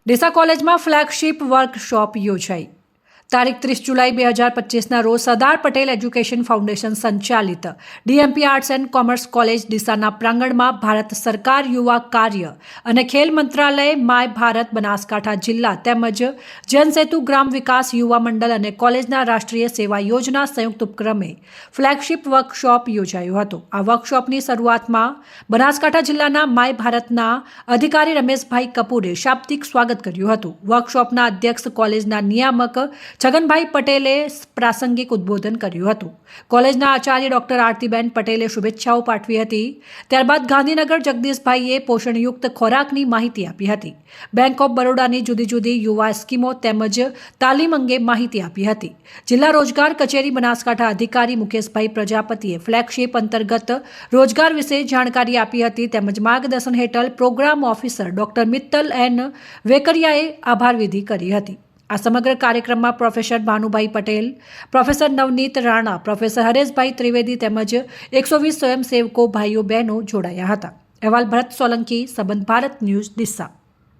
ડીસા કોલેજમાં flagship workshop યોજાઈ। તારીખ 30 જુલાઈ 2025ના રોજ સરદાર પટેલ એજ્યુકેશન ફાઉન્ડેશન સંચાલિત DMP arts and commerce college ડીસાના પ્રાંગણમાં ભારત સરકાર યુવા કાર્ય અને ખેલ મંત્રાલય માય ભારત બનાસકાંઠા જિલ્લા તેમજ જનસેતુ ગ્રામ વિકાસ યુવા મંડળ અને કોલેજના રાષ્ટ્રીય સેવા યોજના સંયુક્ત ઉપક્રમે ફ્લેગશિપ વર્કશોપ યોજાયો હતો। આ વર્કશોપની શરૂઆતમાં બનાસકાંઠા જિલ્લાના માય ભારતના અધિકારી રમેશભાઈ કપૂરે શાબ્દિક સ્વાગત કર્યું હતું। વર્કશોપના અધ્યક્ષ કોલેજના નિયામક છગનભાઈ પટેલે પ્રાસંગિક ઉદ્બોધન કર્યું હતું। કોલેજના આચાર્ય ડોક્ટર આરતીબેન પટેલે શુભેચ્છાઓ પાઠવી હતી। ત્યારબાદ ગાંધીનગર જગદીશભાઈએ પોષણયુક્ત ખોરાકની માહિતી આપી હતી। બેંક ઓફ બરોડાની જુદી જુદી યુવા સ્કીમો તેમજ તાલીમ અંગે માહિતી આપી હતી। જિલ્લા રોજગાર કચેરી બનાસકાંઠા અધિકારી મુકેશભાઈ પ્રજાપતિએ ફ્લેગશિપ અંતર્ગત રોજગાર વિશે જાણકારી આપી હતી તેમજ માર્ગદર્શન હેઠળ programme officer doctor Mittal N વેકરિયાએ આભાર વિધિ કરી હતી। આ સમગ્ર કાર્યક્રમમાં professor Bhanubhai Patel, professor Navneet Rana, professor Hareshbhai Trivedi તેમજ 120 સ્વયંસેવકો ભાઈઓ બહેનો જોડાયા હતા। અહેવાલ ભરત સોલંકી, સંબંધ ભારત ન્યૂઝ, ડીસા।